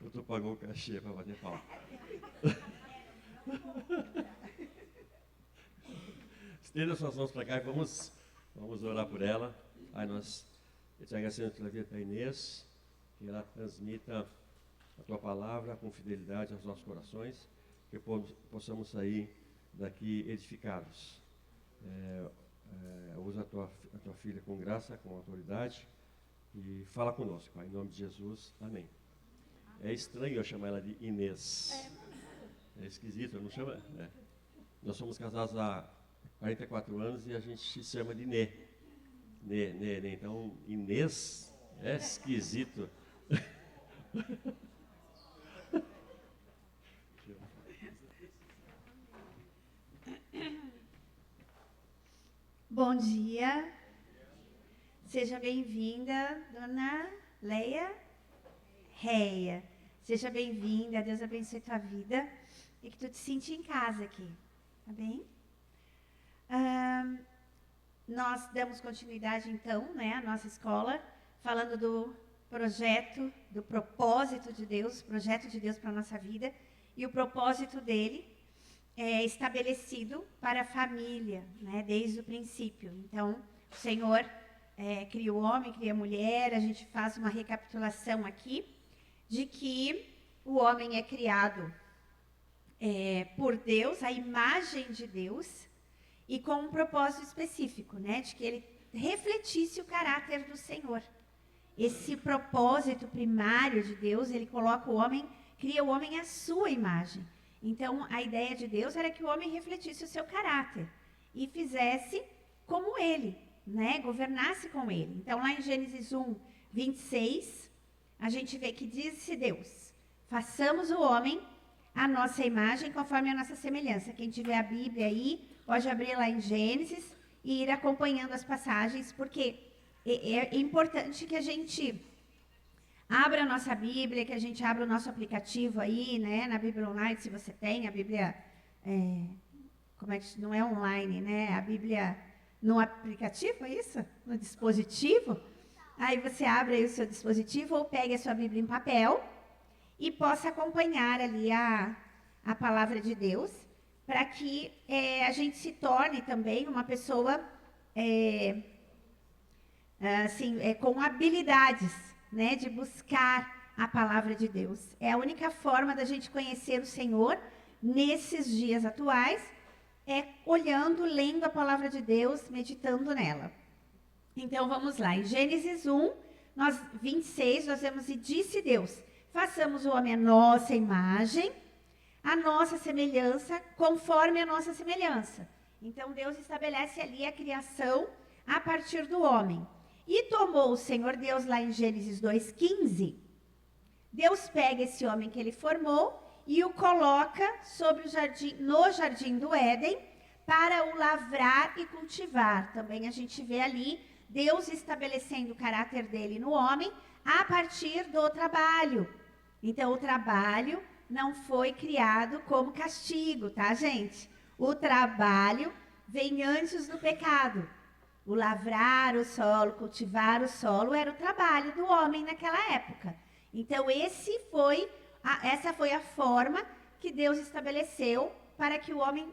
ou tu pagou o cachê para bater palma? Estenda suas mãos para cá e vamos orar por ela. Pai, nós te agradecemos pela vida da Inês, que ela transmita a tua palavra com fidelidade aos nossos corações, que possamos sair daqui edificados. Usa a tua filha com graça, com autoridade, e fala conosco, Pai, em nome de Jesus, amém. É estranho eu chamar ela de Inês. É esquisito, não chama? Nós somos casados há 44 anos e a gente se chama de Nê. Nê. Então, Inês é esquisito. Bom dia. Seja bem-vinda, dona Reia. Seja bem-vinda, Deus abençoe tua vida e que tu te sinta em casa aqui, tá bem? Nós damos continuidade, então, à nossa escola, falando do projeto, do propósito de Deus, projeto de Deus para a nossa vida, e o propósito dele é estabelecido para a família, desde o princípio. Então, o Senhor cria o homem, cria a mulher. A gente faz uma recapitulação aqui de que o homem é criado por Deus, a imagem de Deus, e com um propósito específico, de que ele refletisse o caráter do Senhor. Esse propósito primário de Deus, ele coloca o homem, cria o homem à sua imagem. Então, a ideia de Deus era que o homem refletisse o seu caráter e fizesse como ele, governasse com ele. Então, lá em Gênesis 1, 26, a gente vê que disse Deus: façamos o homem à nossa imagem, conforme a nossa semelhança. Quem tiver a Bíblia aí, pode abrir lá em Gênesis e ir acompanhando as passagens, porque é importante que a gente abra a nossa Bíblia, que a gente abra o nosso aplicativo aí, na Bíblia Online, se você tem a Bíblia, não é online, a Bíblia no aplicativo, é isso? No dispositivo. Aí você abre aí o seu dispositivo ou pegue a sua Bíblia em papel e possa acompanhar ali a palavra de Deus, para que a gente se torne também uma pessoa com habilidades, de buscar a palavra de Deus. É a única forma da gente conhecer o Senhor nesses dias atuais, olhando, lendo a palavra de Deus, meditando nela. Então, vamos lá. Em Gênesis 1, 26, nós vemos: e disse Deus, façamos o homem à nossa imagem, a nossa semelhança, conforme a nossa semelhança. Então, Deus estabelece ali a criação a partir do homem. E tomou o Senhor Deus, lá em Gênesis 2,15, Deus pega esse homem que ele formou e o coloca no jardim do Éden para o lavrar e cultivar. Também a gente vê ali Deus estabelecendo o caráter dele no homem a partir do trabalho. Então, o trabalho não foi criado como castigo, tá, gente? O trabalho vem antes do pecado. O lavrar o solo, cultivar o solo, era o trabalho do homem naquela época. Então, essa foi a forma que Deus estabeleceu para que o homem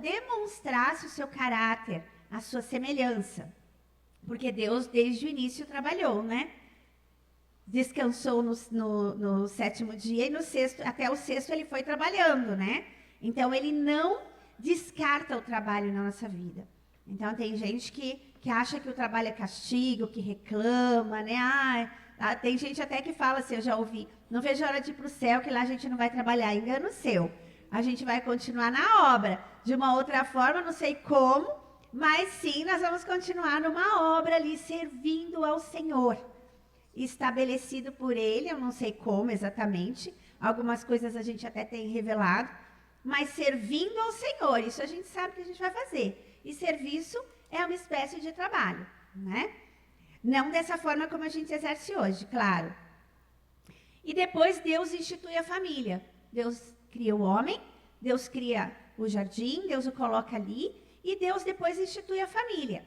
demonstrasse o seu caráter, a sua semelhança. Porque Deus, desde o início, trabalhou, Descansou no sétimo dia e até o sexto ele foi trabalhando, Então, ele não descarta o trabalho na nossa vida. Então, tem gente que acha que o trabalho é castigo, que reclama, tem gente até que fala assim, eu já ouvi: não vejo a hora de ir para o céu, que lá a gente não vai trabalhar. Engano seu. A gente vai continuar na obra. De uma outra forma, não sei como, mas sim, nós vamos continuar numa obra ali, servindo ao Senhor. Estabelecido por Ele, eu não sei como exatamente. Algumas coisas a gente até tem revelado. Mas servindo ao Senhor, isso a gente sabe que a gente vai fazer. E serviço é uma espécie de trabalho, Não dessa forma como a gente exerce hoje, claro. E depois Deus institui a família. Deus cria o homem, Deus cria o jardim, Deus o coloca ali, e Deus depois institui a família.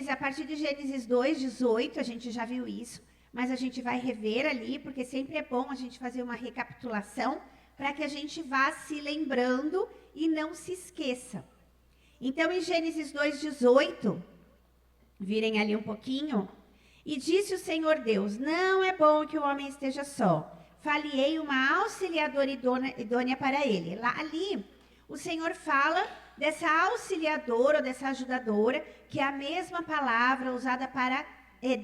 A partir de Gênesis 2, 18, a gente já viu isso, mas a gente vai rever ali, porque sempre é bom a gente fazer uma recapitulação para que a gente vá se lembrando e não se esqueça. Então, em Gênesis 2:18, virem ali um pouquinho, e disse o Senhor Deus, não é bom que o homem esteja só, far-lhe-ei uma auxiliadora idônea para ele. Ali, o Senhor fala dessa auxiliadora ou dessa ajudadora, que é a mesma palavra usada para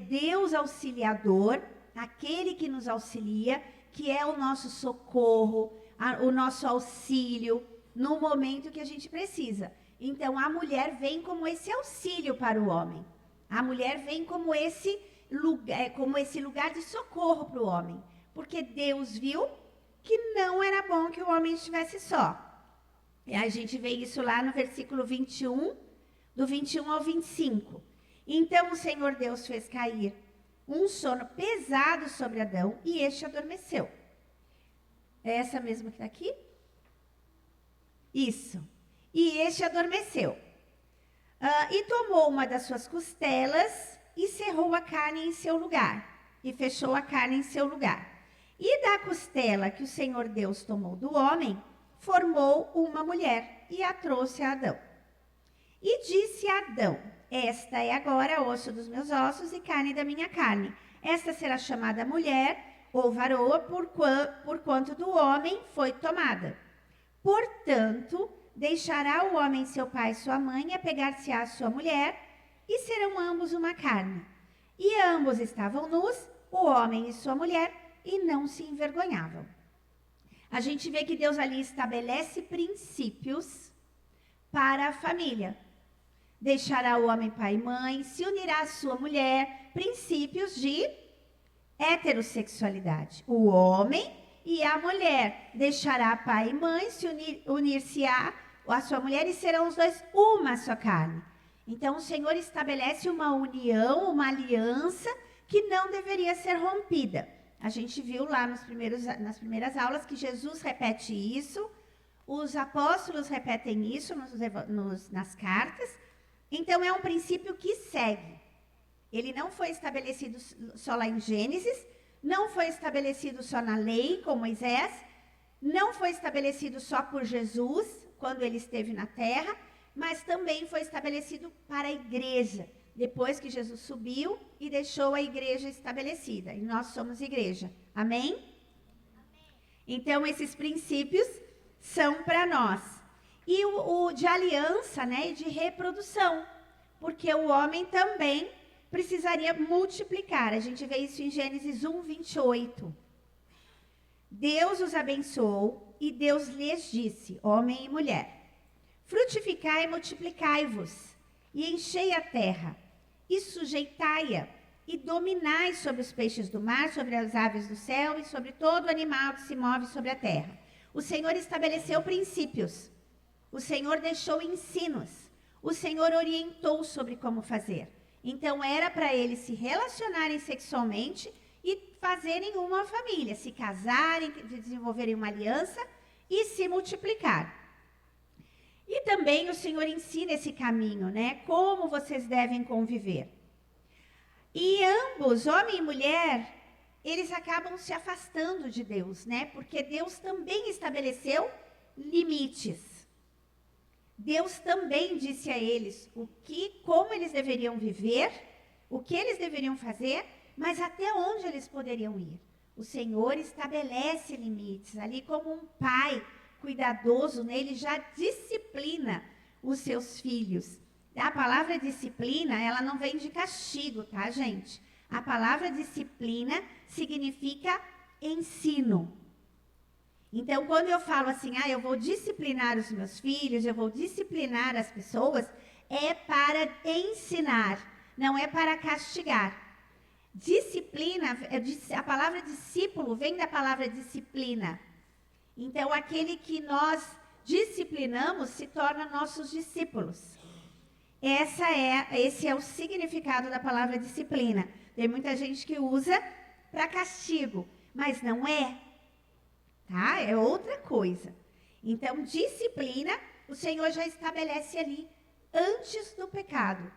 Deus auxiliador, aquele que nos auxilia, que é o nosso socorro, o nosso auxílio, no momento que a gente precisa. Então, a mulher vem como esse auxílio para o homem. A mulher vem como esse lugar de socorro para o homem. Porque Deus viu que não era bom que o homem estivesse só. E a gente vê isso lá no versículo 21, do 21 ao 25. Então, o Senhor Deus fez cair um sono pesado sobre Adão e este adormeceu. É essa mesma que está aqui? Isso. E este adormeceu. E tomou uma das suas costelas e cerrou a carne em seu lugar. E fechou a carne em seu lugar. E da costela que o Senhor Deus tomou do homem, formou uma mulher e a trouxe a Adão. E disse a Adão, esta é agora osso dos meus ossos e carne da minha carne. Esta será chamada mulher ou varoa por quanto do homem foi tomada. Portanto, deixará o homem seu pai e sua mãe e apegar-se-á à sua mulher, e serão ambos uma carne. E ambos estavam nus, o homem e sua mulher, e não se envergonhavam. A gente vê que Deus ali estabelece princípios para a família. Deixará o homem pai e mãe, se unirá à sua mulher, princípios de heterossexualidade. O homem e a mulher deixará pai e mãe, se unir-se-á a sua mulher e serão os dois uma só carne. Então o Senhor estabelece uma união, uma aliança que não deveria ser rompida. A gente viu lá nas primeiras aulas que Jesus repete isso, os apóstolos repetem isso nas cartas. Então é um princípio que segue. Ele não foi estabelecido só lá em Gênesis, não foi estabelecido só na lei com Moisés, não foi estabelecido só por Jesus, quando ele esteve na terra, mas também foi estabelecido para a igreja, depois que Jesus subiu e deixou a igreja estabelecida. E nós somos igreja. Amém? Amém. Então, esses princípios são para nós. E o de aliança, né, e de reprodução, porque o homem também precisaria multiplicar. A gente vê isso em Gênesis 1:28. Deus os abençoou e Deus lhes disse, homem e mulher, frutificai e multiplicai-vos, e enchei a terra, e sujeitai-a, e dominai sobre os peixes do mar, sobre as aves do céu, e sobre todo animal que se move sobre a terra. O Senhor estabeleceu princípios, o Senhor deixou ensinos, o Senhor orientou sobre como fazer. Então, era para eles se relacionarem sexualmente e fazerem uma família, se casarem, desenvolverem uma aliança e se multiplicar. E também o Senhor ensina esse caminho, né? Como vocês devem conviver. E ambos, homem e mulher, eles acabam se afastando de Deus, né? Porque Deus também estabeleceu limites. Deus também disse a eles como eles deveriam viver, o que eles deveriam fazer, mas até onde eles poderiam ir. O Senhor estabelece limites, ali como um pai cuidadoso, né? Ele já disciplina os seus filhos. A palavra disciplina, ela não vem de castigo, tá, gente? A palavra disciplina significa ensino. Então, quando eu falo assim, eu vou disciplinar os meus filhos, eu vou disciplinar as pessoas, é para ensinar, não é para castigar. Disciplina, a palavra discípulo vem da palavra disciplina. Então, aquele que nós disciplinamos se torna nossos discípulos. Esse é o significado da palavra disciplina. Tem muita gente que usa para castigo, mas não é. Tá? É outra coisa. Então, disciplina, o Senhor já estabelece ali antes do pecado.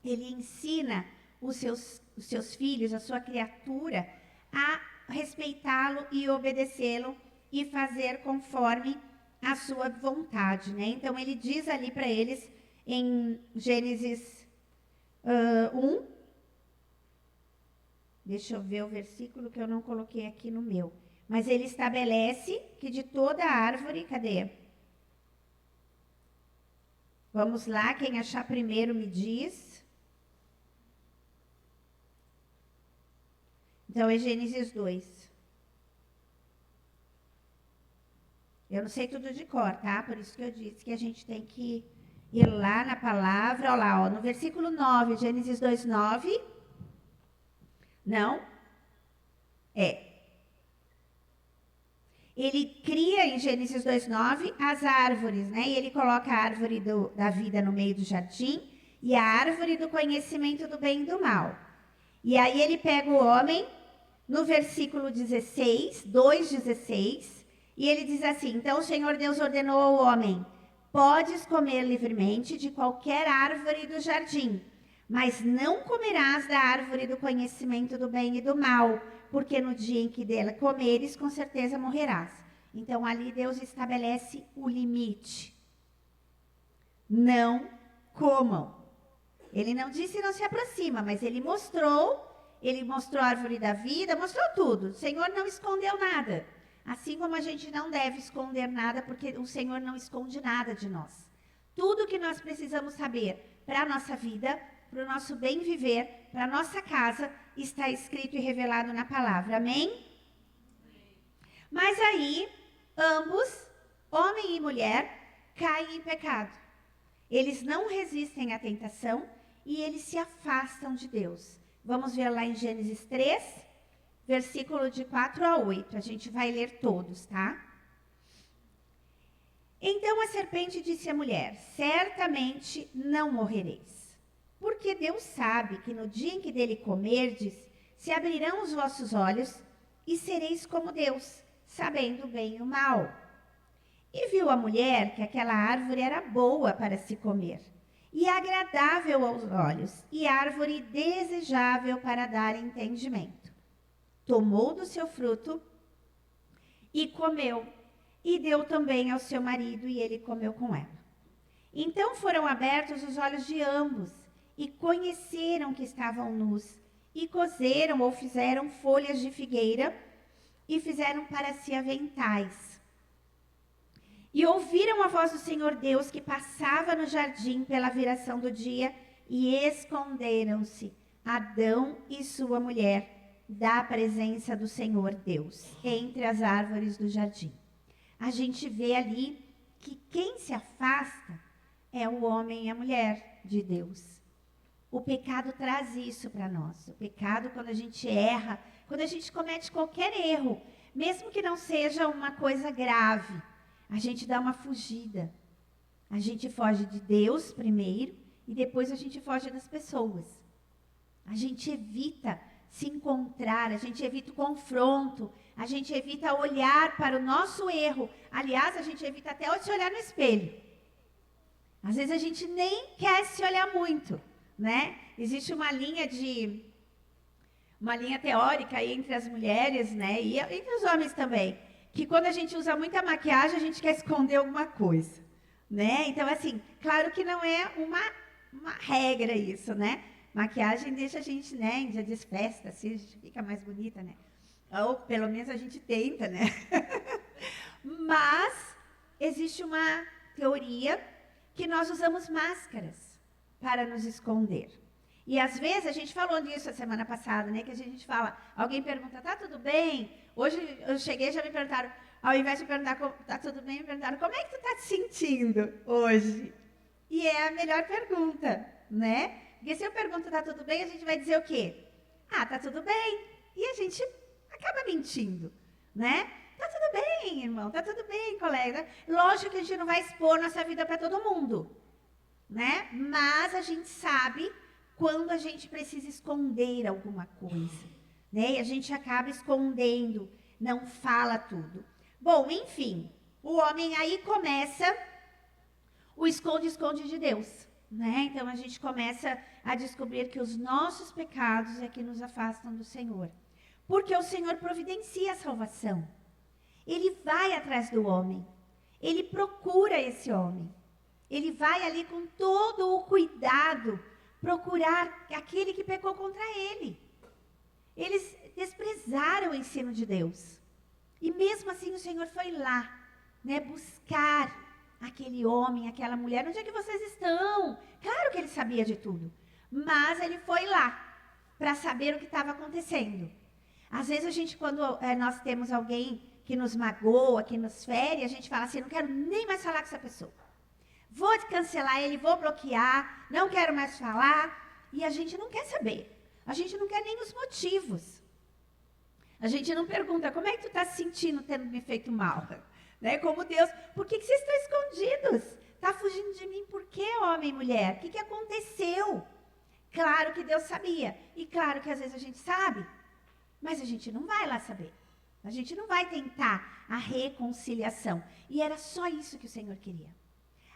Ele ensina os seus os seus filhos, a sua criatura, a respeitá-lo e obedecê-lo e fazer conforme a sua vontade, né? Então, ele diz ali para eles, em Gênesis 1, deixa eu ver o versículo que eu não coloquei aqui no meu, mas ele estabelece que de toda árvore, cadê? Vamos lá, quem achar primeiro me diz. Então, é Gênesis 2. Eu não sei tudo de cor, tá? Por isso que eu disse que a gente tem que ir lá na palavra. Olha lá, ó, no versículo 9, Gênesis 2, 9. Não? Ele cria em Gênesis 2:9 as árvores, né? E ele coloca a árvore da vida no meio do jardim e a árvore do conhecimento do bem e do mal. E aí ele pega o homem no versículo 16, 2:16, e ele diz assim: então o Senhor Deus ordenou ao homem: podes comer livremente de qualquer árvore do jardim, mas não comerás da árvore do conhecimento do bem e do mal, porque no dia em que dela comeres, com certeza morrerás. Então, ali Deus estabelece o limite. Não comam. Ele não disse não se aproxima, mas ele mostrou a árvore da vida, mostrou tudo. O Senhor não escondeu nada. Assim como a gente não deve esconder nada, porque o Senhor não esconde nada de nós. Tudo que nós precisamos saber para a nossa vida, para o nosso bem viver, para a nossa casa, está escrito e revelado na palavra. Amém? Mas aí, ambos, homem e mulher, caem em pecado. Eles não resistem à tentação e eles se afastam de Deus. Vamos ver lá em Gênesis 3, versículo de 4 a 8. A gente vai ler todos, tá? Então a serpente disse à mulher: certamente não morrereis. Porque Deus sabe que no dia em que dele comerdes, se abrirão os vossos olhos e sereis como Deus, sabendo o bem e o mal. E viu a mulher que aquela árvore era boa para se comer, e agradável aos olhos, e árvore desejável para dar entendimento. Tomou do seu fruto e comeu, e deu também ao seu marido, e ele comeu com ela. Então foram abertos os olhos de ambos, e conheceram que estavam nus, e coseram ou fizeram folhas de figueira, e fizeram para si aventais. E ouviram a voz do Senhor Deus que passava no jardim pela viração do dia, e esconderam-se Adão e sua mulher da presença do Senhor Deus, entre as árvores do jardim. A gente vê ali que quem se afasta é o homem e a mulher de Deus. O pecado traz isso para nós. O pecado, quando a gente erra, quando a gente comete qualquer erro, mesmo que não seja uma coisa grave, a gente dá uma fugida. A gente foge de Deus primeiro e depois a gente foge das pessoas. A gente evita se encontrar, a gente evita o confronto, a gente evita olhar para o nosso erro. Aliás, a gente evita até se olhar no espelho. Às vezes a gente nem quer se olhar muito, né? Existe uma linha teórica aí entre as mulheres, né? E entre os homens também, que quando a gente usa muita maquiagem, a gente quer esconder alguma coisa, né? Então, assim, claro que não é uma regra isso, né? Maquiagem deixa a gente, né, em dia de festa, assim, a gente fica mais bonita, né? Ou pelo menos a gente tenta, né? Mas existe uma teoria que nós usamos máscaras para nos esconder. E às vezes, a gente falou disso a semana passada, né? Que a gente fala, alguém pergunta, tá tudo bem? Hoje eu cheguei e já me perguntaram, ao invés de perguntar, tá tudo bem, me perguntaram, como é que tu tá te sentindo hoje? E é a melhor pergunta, né? Porque se eu pergunto, tá tudo bem, a gente vai dizer o quê? Ah, tá tudo bem. E a gente acaba mentindo, né? Tá tudo bem, irmão, tá tudo bem, colega. Lógico que a gente não vai expor nossa vida para todo mundo, né? Mas a gente sabe quando a gente precisa esconder alguma coisa, né? E a gente acaba escondendo, não fala tudo. Bom, enfim, o homem aí começa o esconde-esconde de Deus, né? Então a gente começa a descobrir que os nossos pecados é que nos afastam do Senhor. Porque o Senhor providencia a salvação. Ele vai atrás do homem. Ele procura esse homem. Ele vai ali com todo o cuidado procurar aquele que pecou contra ele. Eles desprezaram o ensino de Deus. E mesmo assim o Senhor foi lá, né, buscar aquele homem, aquela mulher. Onde é que vocês estão? Claro que ele sabia de tudo. Mas ele foi lá para saber o que estava acontecendo. Às vezes a gente, quando nós temos alguém que nos magoa, que nos fere, a gente fala assim, não quero nem mais falar com essa pessoa. Vou cancelar ele, vou bloquear, não quero mais falar. E a gente não quer saber. A gente não quer nem os motivos. A gente não pergunta, como é que tu está se sentindo tendo me feito mal? Né? Como Deus, por que vocês estão escondidos? Está fugindo de mim por quê, homem e mulher? O que aconteceu? Claro que Deus sabia. E claro que às vezes a gente sabe. Mas a gente não vai lá saber. A gente não vai tentar a reconciliação. E era só isso que o Senhor queria.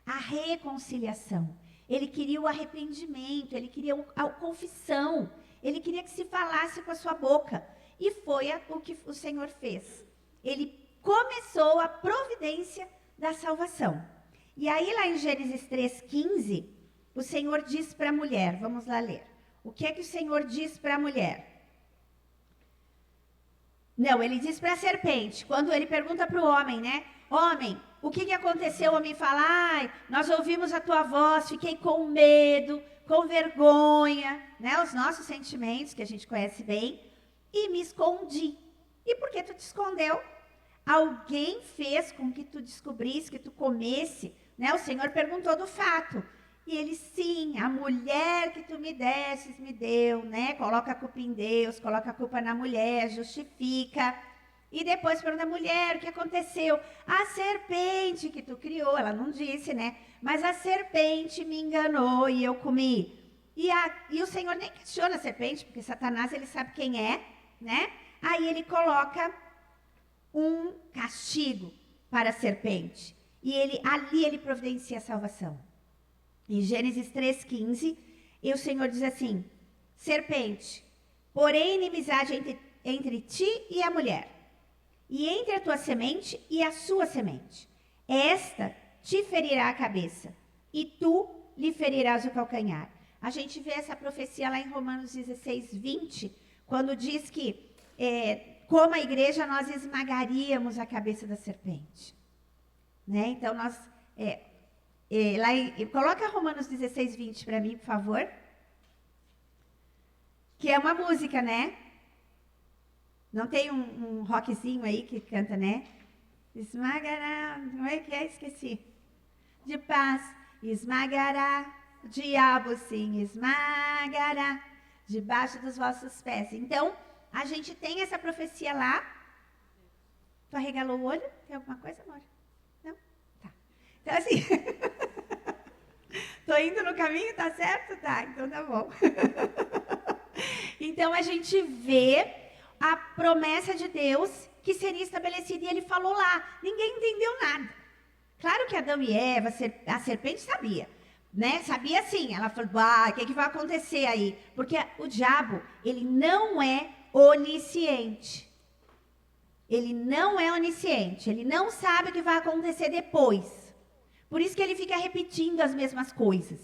A reconciliação. Ele queria o arrependimento, ele queria a confissão. Ele queria que se falasse com a sua boca. E foi o que o Senhor fez. Ele começou a providência da salvação. E aí lá em Gênesis 3,15, o Senhor diz para a mulher, vamos lá ler. O que é que o Senhor diz para a mulher? Não, ele diz para a serpente, quando ele pergunta para o homem, né? Homem, o que aconteceu? O homem fala, ai, nós ouvimos a tua voz, fiquei com medo, com vergonha, né? Os nossos sentimentos, que a gente conhece bem, e me escondi. E por que tu te escondeu? Alguém fez com que tu descobrisse, que tu comesse, né? O Senhor perguntou do fato. E ele, sim, a mulher que tu me desses, me deu, né? Coloca a culpa em Deus, coloca a culpa na mulher, justifica. E depois pergunta a mulher, o que aconteceu? A serpente que tu criou, ela não disse, né? Mas a serpente me enganou e eu comi. E o Senhor nem questiona a serpente, porque Satanás, ele sabe quem é, né? Aí ele coloca um castigo para a serpente. E ali ele providencia a salvação. Em Gênesis 3,15, e o Senhor diz assim, serpente, porém inimizade entre ti e a mulher, e entre a tua semente e a sua semente. Esta te ferirá a cabeça, e tu lhe ferirás o calcanhar. A gente vê essa profecia lá em Romanos 16:20, quando diz que, como a igreja, nós esmagaríamos a cabeça da serpente. Né? Então, nós... coloca Romanos 16:20 para mim, por favor. Que é uma música, né? Não tem um rockzinho aí que canta, né? Esmagará, não é que é? Esqueci. De paz, esmagará, o diabo sim esmagará, debaixo dos vossos pés. Então, a gente tem essa profecia lá. Tu arregalou o olho? Tem alguma coisa, amor? Não? Tá. Então, assim... Tô indo no caminho, tá certo? Tá, então tá bom. Então, a gente vê a promessa de Deus que seria estabelecida e ele falou lá. Ninguém entendeu nada. Claro que Adão e Eva, a serpente sabia, né? Sabia sim. Ela falou, o que vai acontecer aí? Porque o diabo, ele não é onisciente. Ele não é onisciente. Ele não sabe o que vai acontecer depois. Por isso que ele fica repetindo as mesmas coisas.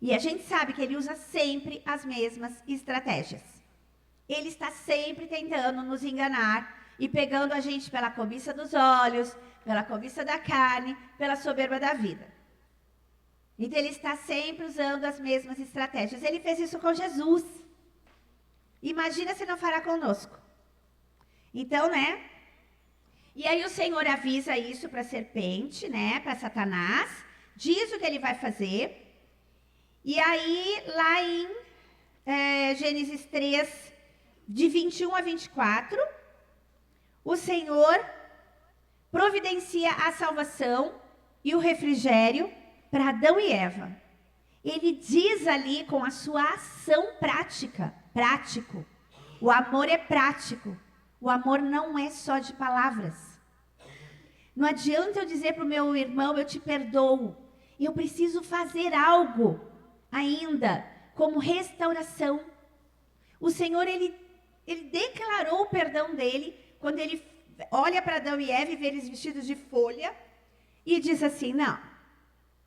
E a gente sabe que ele usa sempre as mesmas estratégias. Ele está sempre tentando nos enganar e pegando a gente pela cobiça dos olhos, pela cobiça da carne, pela soberba da vida. Então ele está sempre usando as mesmas estratégias. Ele fez isso com Jesus. Imagina se não fará conosco. Então, né? E aí o Senhor avisa isso para a serpente, né, para Satanás, diz o que ele vai fazer. E aí, lá em Gênesis 3, de 21 a 24, o Senhor providencia a salvação e o refrigério para Adão e Eva. Ele diz ali com a sua ação prático. O amor é prático. O amor não é só de palavras. Não adianta eu dizer para o meu irmão, eu te perdoo. Eu preciso fazer algo ainda como restauração. O Senhor, ele declarou o perdão dele quando ele olha para Adão e Eva e vê eles vestidos de folha e diz assim, não,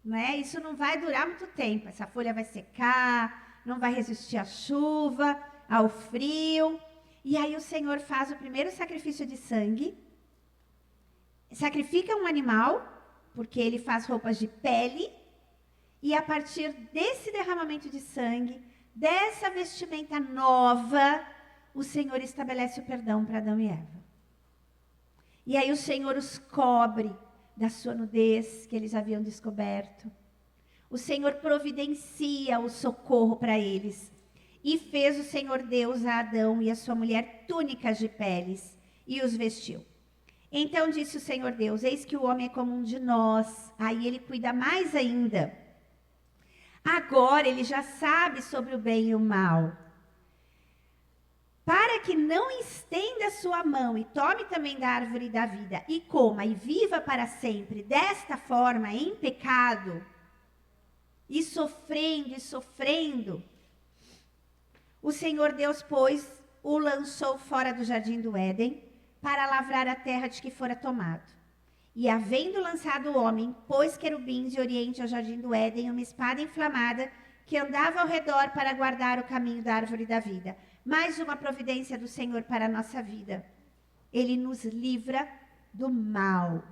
né, isso não vai durar muito tempo, essa folha vai secar, não vai resistir à chuva, ao frio. E aí o Senhor faz o primeiro sacrifício de sangue, sacrifica um animal, porque ele faz roupas de pele, e a partir desse derramamento de sangue, dessa vestimenta nova, o Senhor estabelece o perdão para Adão e Eva. E aí o Senhor os cobre da sua nudez que eles haviam descoberto. O Senhor providencia o socorro para eles. E fez o Senhor Deus a Adão e a sua mulher túnicas de peles e os vestiu. Então disse o Senhor Deus, eis que o homem é como um de nós. Aí ele cuida mais ainda. Agora ele já sabe sobre o bem e o mal. Para que não estenda sua mão e tome também da árvore da vida e coma e viva para sempre desta forma em pecado e sofrendo, o Senhor Deus, pois, o lançou fora do jardim do Éden para lavrar a terra de que fora tomado. E havendo lançado o homem, pôs querubins de oriente ao jardim do Éden uma espada inflamada que andava ao redor para guardar o caminho da árvore da vida. Mais uma providência do Senhor para a nossa vida. Ele nos livra do mal.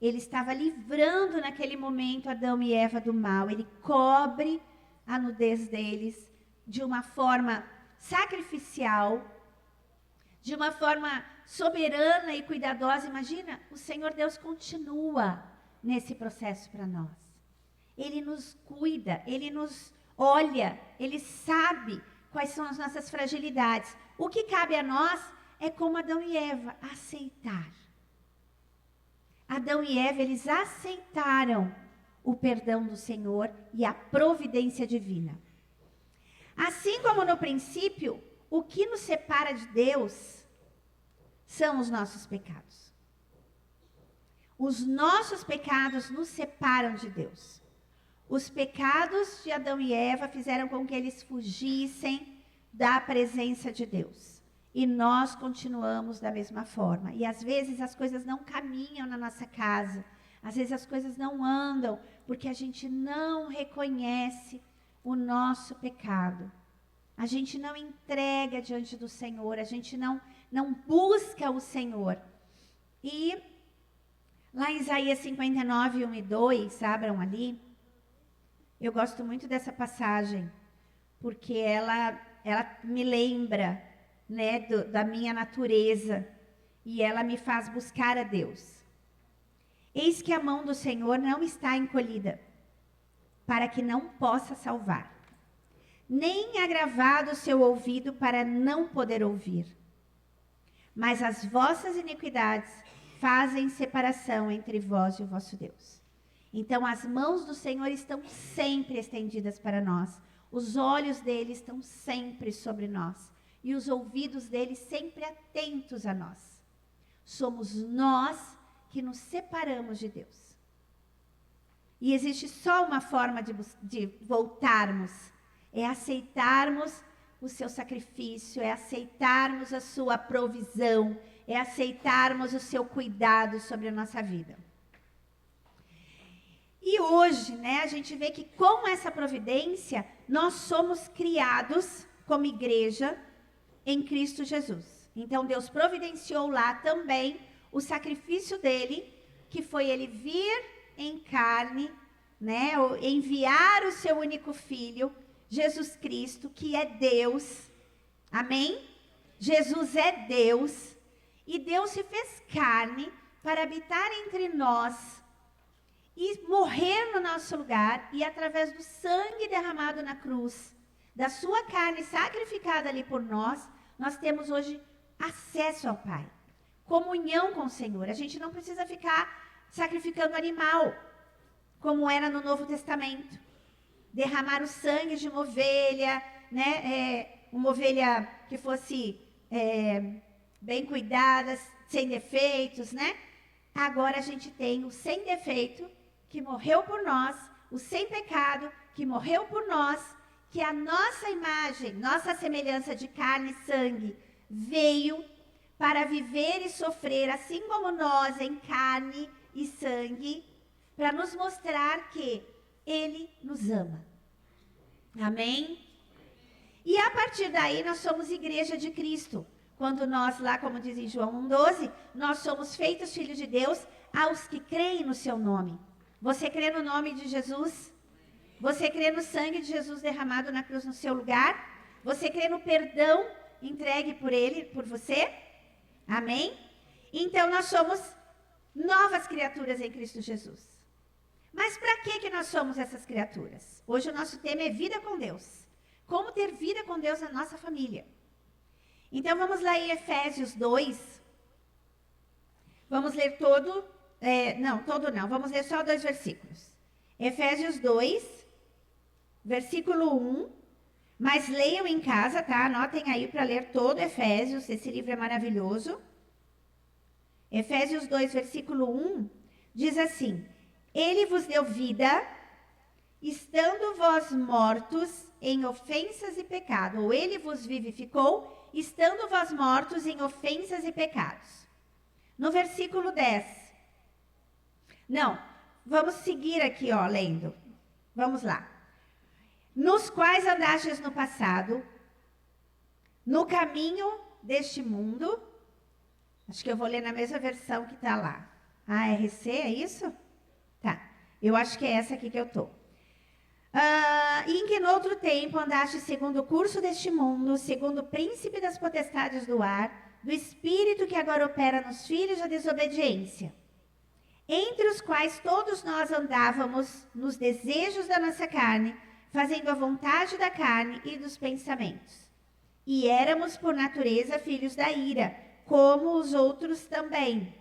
Ele estava livrando naquele momento Adão e Eva do mal. Ele cobre a nudez deles de uma forma sacrificial, de uma forma soberana e cuidadosa. Imagina, o Senhor Deus continua nesse processo para nós. Ele nos cuida, Ele nos olha, Ele sabe quais são as nossas fragilidades. O que cabe a nós é, como Adão e Eva, aceitar. Adão e Eva, eles aceitaram o perdão do Senhor e a providência divina. Assim como no princípio, o que nos separa de Deus são os nossos pecados. Os nossos pecados nos separam de Deus. Os pecados de Adão e Eva fizeram com que eles fugissem da presença de Deus. E nós continuamos da mesma forma. E às vezes as coisas não caminham na nossa casa. Às vezes as coisas não andam porque a gente não reconhece o nosso pecado. A gente não entrega diante do Senhor, a gente não busca o Senhor. E lá em Isaías 59, 1 e 2, abram ali. Eu gosto muito dessa passagem, porque ela me lembra, né, da minha natureza, e ela me faz buscar a Deus. Eis que a mão do Senhor não está encolhida, para que não possa salvar, nem agravado o seu ouvido para não poder ouvir. Mas as vossas iniquidades fazem separação entre vós e o vosso Deus. Então as mãos do Senhor estão sempre estendidas para nós, os olhos dele estão sempre sobre nós, e os ouvidos dele sempre atentos a nós. Somos nós que nos separamos de Deus. E existe só uma forma de voltarmos, é aceitarmos o seu sacrifício, é aceitarmos a sua provisão, é aceitarmos o seu cuidado sobre a nossa vida. E hoje, né, a gente vê que com essa providência, nós somos criados como igreja em Cristo Jesus. Então, Deus providenciou lá também o sacrifício dele, que foi ele vir em carne, né, enviar o seu único filho, Jesus Cristo, que é Deus. Amém? Jesus é Deus. E Deus se fez carne para habitar entre nós e morrer no nosso lugar. E através do sangue derramado na cruz, da sua carne sacrificada ali por nós, nós temos hoje acesso ao Pai. Comunhão com o Senhor. A gente não precisa ficar sacrificando animal, como era no Novo Testamento. Derramar o sangue de uma ovelha, né? Uma ovelha que fosse bem cuidada, sem defeitos, né? Agora a gente tem o sem defeito, que morreu por nós, o sem pecado, que morreu por nós, que a nossa imagem, nossa semelhança de carne e sangue, veio para viver e sofrer, assim como nós, em carne e sangue, para nos mostrar que Ele nos ama. Amém? E a partir daí nós somos igreja de Cristo. Quando nós, lá como diz em João 1,12, nós somos feitos filhos de Deus aos que creem no seu nome. Você crê no nome de Jesus? Você crê no sangue de Jesus derramado na cruz no seu lugar? Você crê no perdão entregue por Ele, por você? Amém? Então nós somos novas criaturas em Cristo Jesus. Mas para que nós somos essas criaturas? Hoje o nosso tema é vida com Deus. Como ter vida com Deus na nossa família. Então vamos lá em Efésios 2. Vamos ler todo. Vamos ler só 2 versículos. Efésios 2, versículo 1. Mas leiam em casa, tá? Anotem aí para ler todo Efésios. Esse livro é maravilhoso. Efésios 2, versículo 1, diz assim: Ele vos deu vida, estando vós mortos em ofensas e pecado. Ou ele vos vivificou, estando vós mortos em ofensas e pecados. No versículo 10. Não, vamos seguir aqui, ó, lendo. Vamos lá. Nos quais andastes no passado, no caminho deste mundo. Acho que eu vou ler na mesma versão que está lá. ARC, é isso? Tá, eu acho que é essa aqui que eu estou. Em que no outro tempo andaste segundo o curso deste mundo, segundo o príncipe das potestades do ar, do espírito que agora opera nos filhos da desobediência, entre os quais todos nós andávamos nos desejos da nossa carne, fazendo a vontade da carne e dos pensamentos. E éramos por natureza filhos da ira, como os outros também.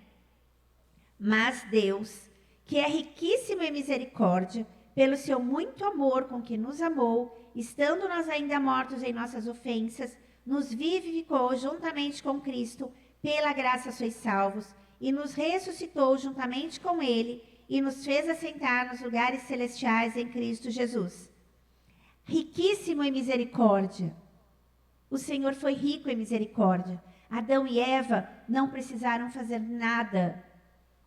Mas Deus, que é riquíssimo em misericórdia, pelo seu muito amor com que nos amou, estando nós ainda mortos em nossas ofensas, nos vivificou juntamente com Cristo, pela graça sois salvos, e nos ressuscitou juntamente com Ele, e nos fez assentar nos lugares celestiais em Cristo Jesus. Riquíssimo em misericórdia. O Senhor foi rico em misericórdia. Adão e Eva não precisaram fazer nada.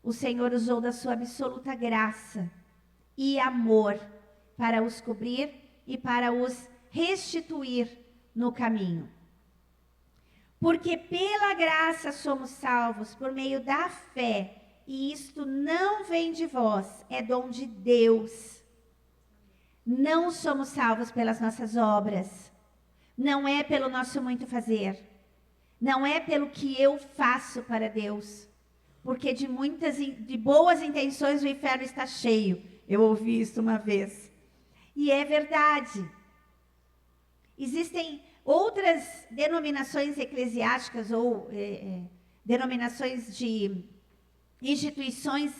O Senhor usou da sua absoluta graça e amor para os cobrir e para os restituir no caminho. Porque pela graça somos salvos por meio da fé, e isto não vem de vós, é dom de Deus. Não somos salvos pelas nossas obras, não é pelo nosso muito fazer, não é pelo que eu faço para Deus, porque de boas intenções o inferno está cheio. Eu ouvi isso uma vez. E é verdade. Existem outras denominações eclesiásticas ou denominações de instituições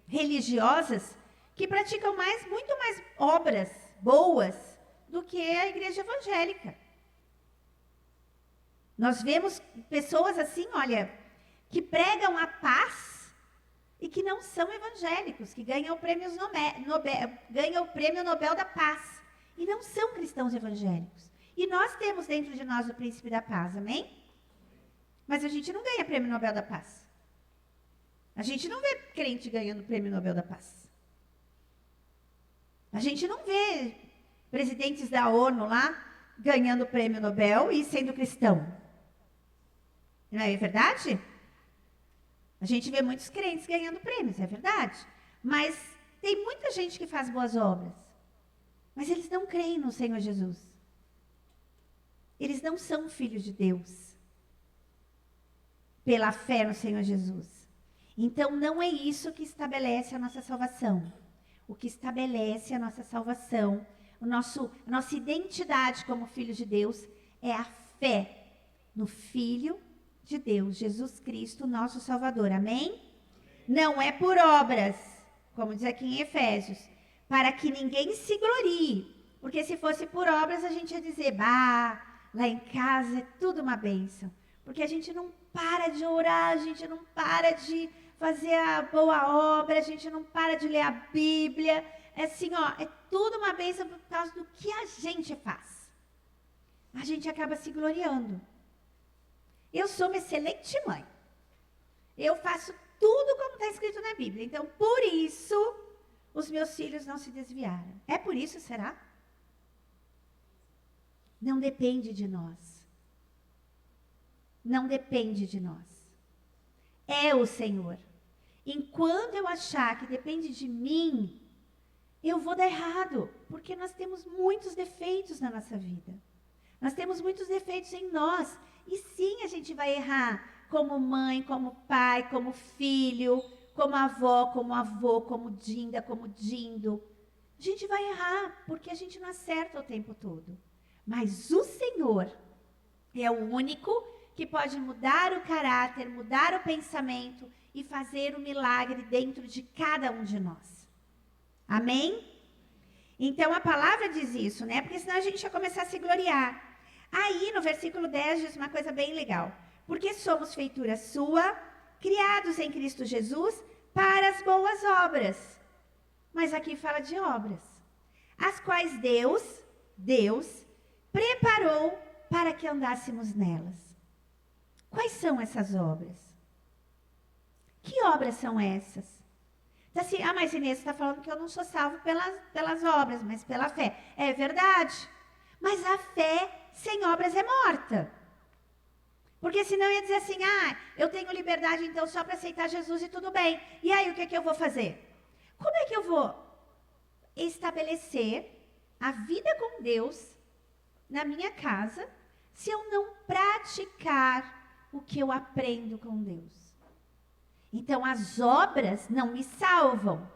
religiosas que praticam muito mais obras boas do que a igreja evangélica. Nós vemos pessoas assim, olha, que pregam a paz e que não são evangélicos, que ganham o prêmio Nobel da Paz e não são cristãos evangélicos. E nós temos dentro de nós o príncipe da paz, amém? Mas a gente não ganha prêmio Nobel da Paz. A gente não vê crente ganhando o prêmio Nobel da Paz. A gente não vê presidentes da ONU lá ganhando o prêmio Nobel e sendo cristão. Não é verdade? A gente vê muitos crentes ganhando prêmios, é verdade. Mas tem muita gente que faz boas obras. Mas eles não creem no Senhor Jesus. Eles não são filhos de Deus. Pela fé no Senhor Jesus. Então não é isso que estabelece a nossa salvação. O que estabelece a nossa salvação, a nossa identidade como filhos de Deus, é a fé no Filho de Deus, Jesus Cristo, nosso Salvador. Amém? Não é por obras, como diz aqui em Efésios, para que ninguém se glorie. Porque se fosse por obras, a gente ia dizer, lá em casa é tudo uma bênção. Porque a gente não para de orar, a gente não para de fazer a boa obra, a gente não para de ler a Bíblia, assim, ó, é tudo uma bênção por causa do que a gente faz. A gente acaba se gloriando. Eu sou uma excelente mãe. Eu faço tudo como está escrito na Bíblia. Então, por isso, os meus filhos não se desviaram. É por isso, será? Não depende de nós. Não depende de nós. É o Senhor. Enquanto eu achar que depende de mim, eu vou dar errado, porque nós temos muitos defeitos na nossa vida. Nós temos muitos defeitos em nós. E sim, a gente vai errar como mãe, como pai, como filho, como avó, como avô, como dinda, como dindo. A gente vai errar, porque a gente não acerta o tempo todo. Mas o Senhor é o único que pode mudar o caráter, mudar o pensamento e fazer o milagre dentro de cada um de nós. Amém? Então, a palavra diz isso, né? Porque senão a gente ia começar a se gloriar. Aí, no versículo 10, diz uma coisa bem legal. Porque somos feitura sua, criados em Cristo Jesus, para as boas obras. Mas aqui fala de obras. As quais Deus, preparou para que andássemos nelas. Quais são essas obras? Que obras são essas? Então, assim, mas Inês, você está falando que eu não sou salvo pelas obras, mas pela fé. É verdade. Mas a fé sem obras é morta. Porque senão eu ia dizer assim, eu tenho liberdade então só para aceitar Jesus e tudo bem. E aí, o que é que eu vou fazer? Como é que eu vou estabelecer a vida com Deus na minha casa se eu não praticar o que eu aprendo com Deus? Então, as obras não me salvam.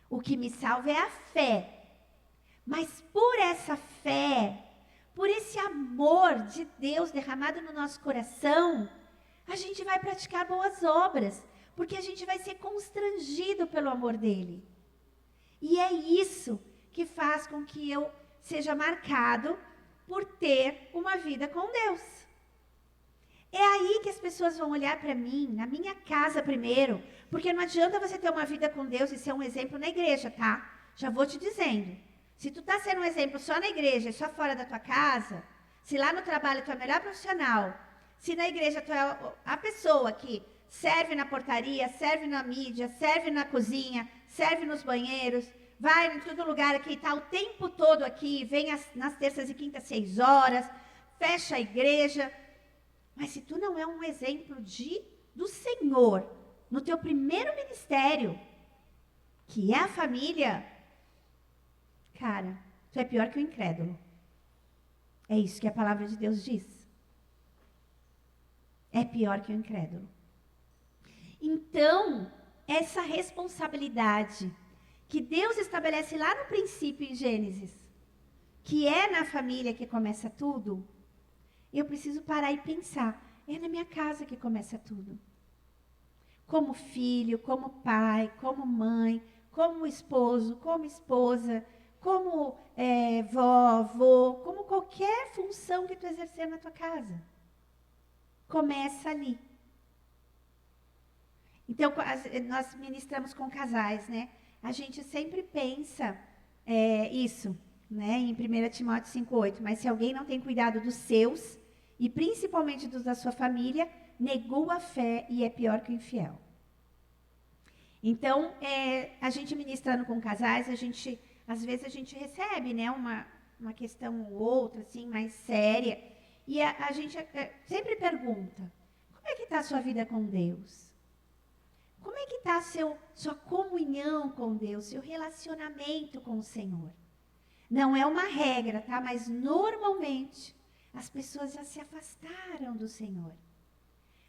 O que me salva é a fé. Mas por essa fé, por esse amor de Deus derramado no nosso coração, a gente vai praticar boas obras, porque a gente vai ser constrangido pelo amor dele. E é isso que faz com que eu seja marcado por ter uma vida com Deus. É aí que as pessoas vão olhar para mim, na minha casa primeiro, porque não adianta você ter uma vida com Deus e ser um exemplo na igreja, tá? Já vou te dizendo. Se tu tá sendo um exemplo só na igreja e só fora da tua casa, se lá no trabalho tu é o melhor profissional, se na igreja tu é a pessoa que serve na portaria, serve na mídia, serve na cozinha, serve nos banheiros, vai em todo lugar aqui, tá o tempo todo aqui, vem nas terças e quintas, 6 horas, fecha a igreja. Mas se tu não é um exemplo do Senhor no teu primeiro ministério, que é a família, cara, tu é pior que o incrédulo. É isso que a palavra de Deus diz. É pior que o incrédulo. Então, essa responsabilidade que Deus estabelece lá no princípio em Gênesis, que é na família que começa tudo, eu preciso parar e pensar, é na minha casa que começa tudo. Como filho, como pai, como mãe, como esposo, como esposa, como vó, avô, como qualquer função que tu exercer na tua casa. Começa ali. Então, nós ministramos com casais, né? A gente sempre pensa isso, né? Em 1 Timóteo 5,8. Mas se alguém não tem cuidado dos seus, e principalmente dos da sua família, negou a fé e é pior que o infiel. Então, a gente ministrando com casais, às vezes a gente recebe, né, uma questão ou outra, assim, mais séria, e a gente sempre pergunta, como é que está a sua vida com Deus? Como é que está a sua comunhão com Deus, seu relacionamento com o Senhor? Não é uma regra, tá? Mas normalmente as pessoas já se afastaram do Senhor.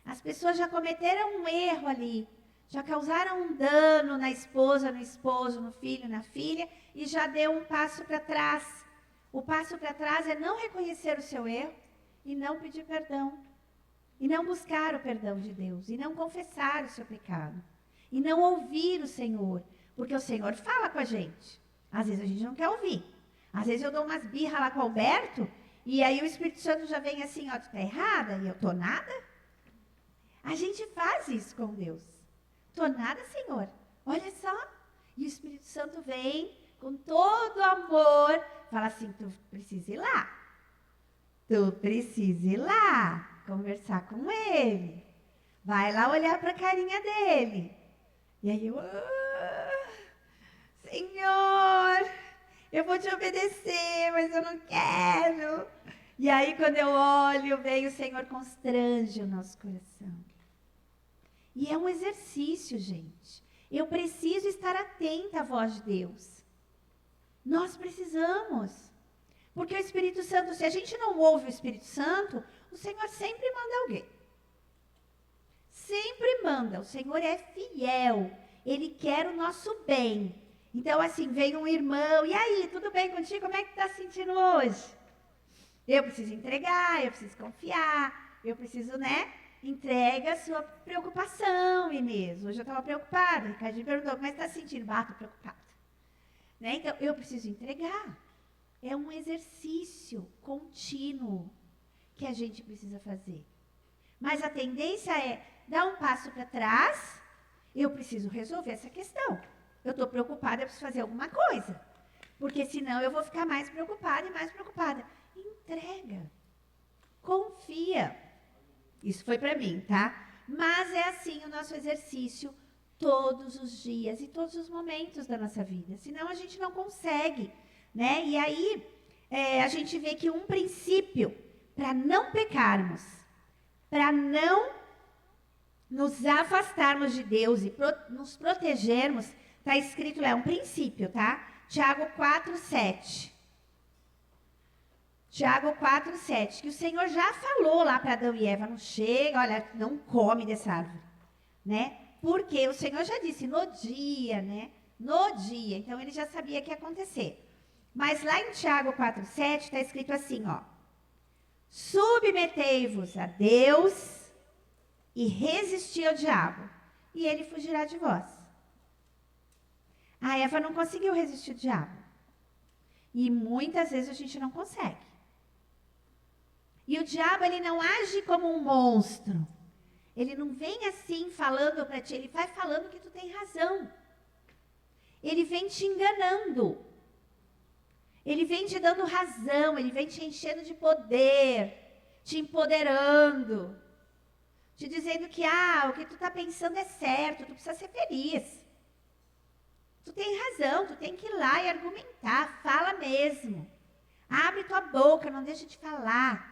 As pessoas já cometeram um erro ali, já causaram um dano na esposa, no esposo, no filho, na filha, e já deu um passo para trás. O passo para trás é não reconhecer o seu erro e não pedir perdão. E não buscar o perdão de Deus, e não confessar o seu pecado. E não ouvir o Senhor, porque o Senhor fala com a gente. Às vezes a gente não quer ouvir. Às vezes eu dou umas birras lá com o Alberto, e aí o Espírito Santo já vem assim, ó, tu tá errada, e eu tô nada? A gente faz isso com Deus. Tô nada, Senhor. Olha só. E o Espírito Santo vem, com todo amor, fala assim, tu precisa ir lá. Tu precisa ir lá, conversar com ele. Vai lá olhar para a carinha dele. E aí eu, Senhor, eu vou te obedecer, mas eu não quero. E aí quando eu olho, vem o Senhor constrange o nosso coração. E é um exercício, gente. Eu preciso estar atenta à voz de Deus. Nós precisamos. Porque o Espírito Santo, se a gente não ouve o Espírito Santo, o Senhor sempre manda alguém. Sempre manda. O Senhor é fiel. Ele quer o nosso bem. Então, assim, vem um irmão. E aí, tudo bem contigo? Como é que está se sentindo hoje? Eu preciso entregar, eu preciso confiar. Eu preciso, entrega a sua preocupação, Inês. Hoje eu estava preocupada. O Ricardinho perguntou, como é que está se sentindo? Estou preocupada. Então, eu preciso entregar. É um exercício contínuo que a gente precisa fazer. Mas a tendência é dar um passo para trás. Eu preciso resolver essa questão. Eu estou preocupada, eu preciso fazer alguma coisa. Porque senão eu vou ficar mais preocupada e mais preocupada. Entrega. Confia. Isso foi para mim, tá? Mas é assim o nosso exercício todos os dias e todos os momentos da nossa vida. Senão a gente não consegue, E aí a gente vê que um princípio para não pecarmos, para não nos afastarmos de Deus e nos protegermos, está escrito lá, é um princípio, tá? Tiago 4:7. Tiago 4:7, que o Senhor já falou lá para Adão e Eva, não chega, olha, não come dessa árvore, Porque o Senhor já disse no dia, No dia, então ele já sabia que ia acontecer. Mas lá em Tiago 4:7 está escrito assim, submetei-vos a Deus e resisti ao diabo, e ele fugirá de vós. A Eva não conseguiu resistir ao diabo. E muitas vezes a gente não consegue. E o diabo, ele não age como um monstro. Ele não vem assim falando para ti, ele vai falando que tu tem razão. Ele vem te enganando. Ele vem te dando razão, ele vem te enchendo de poder, te empoderando, te dizendo que o que tu está pensando é certo, tu precisa ser feliz. Tu tem razão, tu tem que ir lá e argumentar, fala mesmo. Abre tua boca, não deixa de falar.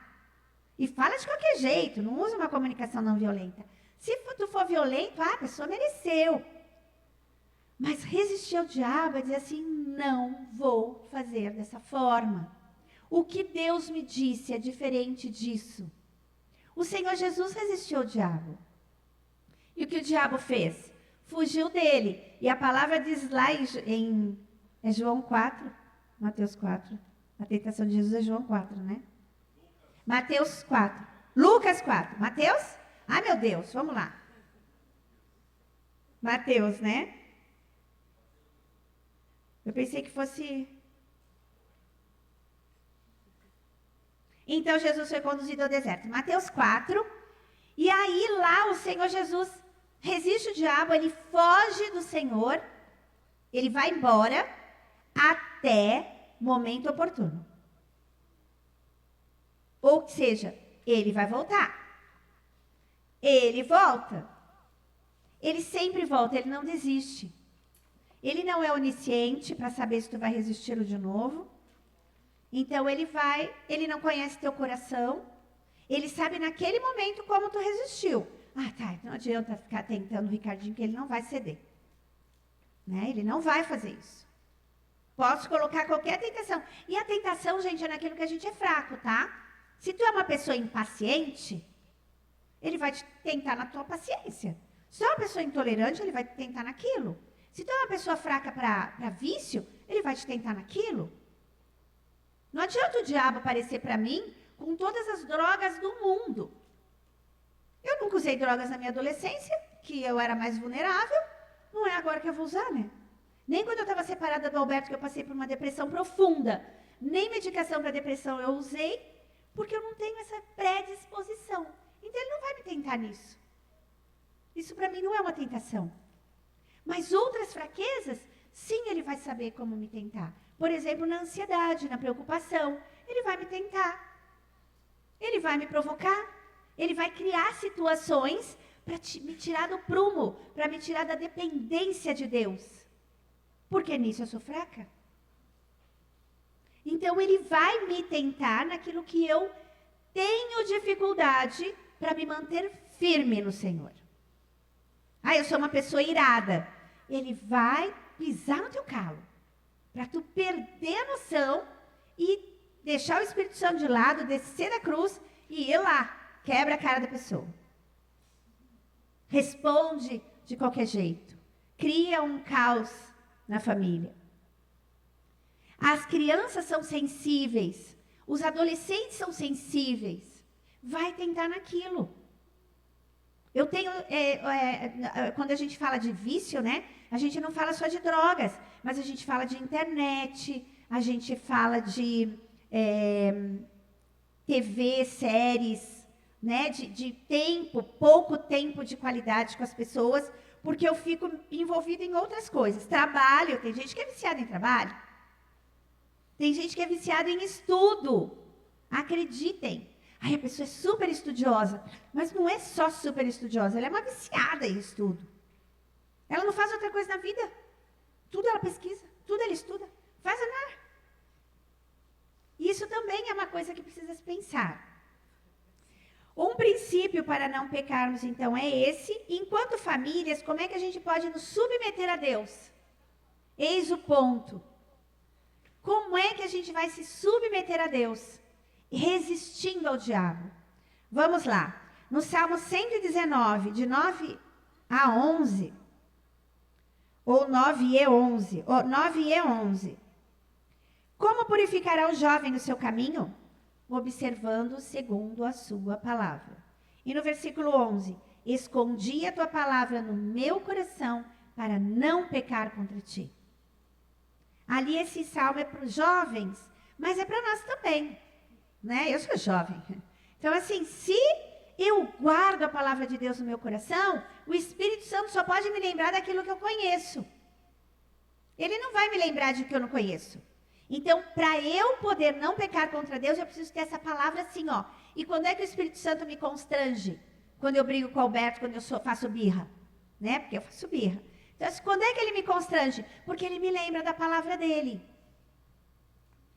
E fala de qualquer jeito, não usa uma comunicação não violenta. Se tu for violento, a pessoa mereceu. Mas resistir ao diabo é dizer assim, não vou fazer dessa forma. O que Deus me disse é diferente disso. O Senhor Jesus resistiu ao diabo. E o que o diabo fez? Fugiu dele. E a palavra diz lá em João 4, Mateus 4. A tentação de Jesus é João 4, Mateus 4. Lucas 4. Mateus? Ai, meu Deus, vamos lá. Mateus, Eu pensei que fosse... Então, Jesus foi conduzido ao deserto. Mateus 4. E aí, lá, o Senhor Jesus resiste o diabo, ele foge do Senhor, ele vai embora até momento oportuno. Ou seja, ele vai voltar. Ele volta. Ele sempre volta, ele não desiste. Ele não é onisciente para saber se tu vai resistir de novo. Então ele não conhece teu coração. Ele sabe naquele momento como tu resistiu. Não adianta ficar tentando o Ricardinho, que ele não vai ceder. Ele não vai fazer isso. Posso colocar qualquer tentação. E a tentação, gente, é naquilo que a gente é fraco, tá? Se tu é uma pessoa impaciente, ele vai te tentar na tua paciência. Se tu é uma pessoa intolerante, ele vai te tentar naquilo. Se tu é uma pessoa fraca para vício, ele vai te tentar naquilo. Não adianta o diabo aparecer para mim com todas as drogas do mundo. Eu nunca usei drogas na minha adolescência, que eu era mais vulnerável. Não é agora que eu vou usar, Nem quando eu estava separada do Alberto, que eu passei por uma depressão profunda. Nem medicação para depressão eu usei, porque eu não tenho essa predisposição. Então ele não vai me tentar nisso. Isso para mim não é uma tentação. Mas outras fraquezas, sim, ele vai saber como me tentar. Por exemplo, na ansiedade, na preocupação, ele vai me tentar. Ele vai me provocar. Ele vai criar situações para me tirar do prumo, para me tirar da dependência de Deus. Porque nisso eu sou fraca. Então, ele vai me tentar naquilo que eu tenho dificuldade para me manter firme no Senhor. Eu sou uma pessoa irada. Ele vai pisar no teu calo, para tu perder a noção e deixar o Espírito Santo de lado, descer da cruz e ir lá, quebra a cara da pessoa. Responde de qualquer jeito. Cria um caos na família. As crianças são sensíveis. Os adolescentes são sensíveis. Vai tentar naquilo. Eu tenho, quando a gente fala de vício, né? A gente não fala só de drogas, mas a gente fala de internet, a gente fala de TV, séries, né? De tempo, pouco tempo de qualidade com as pessoas, porque eu fico envolvida em outras coisas. Trabalho, tem gente que é viciada em trabalho. Tem gente que é viciada em estudo. Acreditem. A pessoa é super estudiosa, mas não é só super estudiosa, ela é uma viciada em estudo. Ela não faz outra coisa na vida. Tudo ela pesquisa, tudo ela estuda, faz nada. Isso também é uma coisa que precisa se pensar. Um princípio para não pecarmos, então, é esse. Enquanto famílias, como é que a gente pode nos submeter a Deus? Eis o ponto. Como é que a gente vai se submeter a Deus? Resistindo ao diabo. Vamos lá. No Salmo 119, de 9 a 11, ou 9 e 11. Como purificará o jovem o seu caminho? Observando segundo a sua palavra. E no versículo 11, escondi a tua palavra no meu coração para não pecar contra ti. Ali esse salmo é para os jovens, mas é para nós também. Né? Eu sou jovem. Então, assim, se eu guardo a palavra de Deus no meu coração, o Espírito Santo só pode me lembrar daquilo que eu conheço. Ele não vai me lembrar de que eu não conheço. Então, para eu poder não pecar contra Deus, eu preciso ter essa palavra assim, ó. E quando é que o Espírito Santo me constrange? Quando eu brigo com o Alberto, quando eu faço birra. Né? Porque eu faço birra. Então, quando é que ele me constrange? Porque ele me lembra da palavra dele.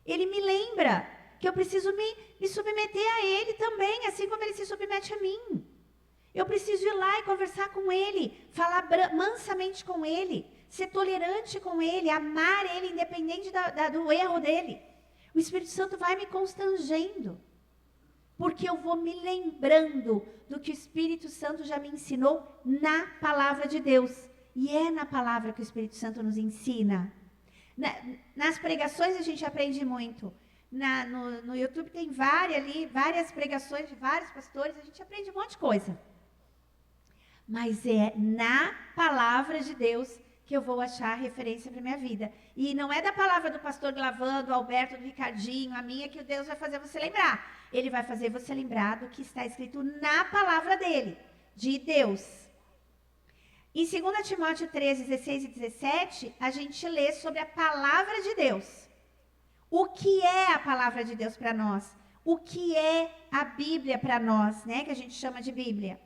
Ele me lembra que eu preciso me submeter a ele também, assim como ele se submete a mim. Eu preciso ir lá e conversar com ele, falar mansamente com ele, ser tolerante com ele, amar ele independente do erro dele. O Espírito Santo vai me constrangendo, porque eu vou me lembrando do que o Espírito Santo já me ensinou na palavra de Deus. E é na palavra que o Espírito Santo nos ensina. Nas pregações a gente aprende muito. No YouTube tem várias pregações de vários pastores, a gente aprende um monte de coisa. Mas é na palavra de Deus que eu vou achar referência para a minha vida. E não é da palavra do pastor Glavando, do Alberto, do Ricardinho, a minha, que o Deus vai fazer você lembrar. Ele vai fazer você lembrar do que está escrito na palavra dele, de Deus. Em 2 Timóteo 13, 16 e 17, a gente lê sobre a palavra de Deus. O que é a palavra de Deus para nós? O que é a Bíblia para nós, né? Que a gente chama de Bíblia.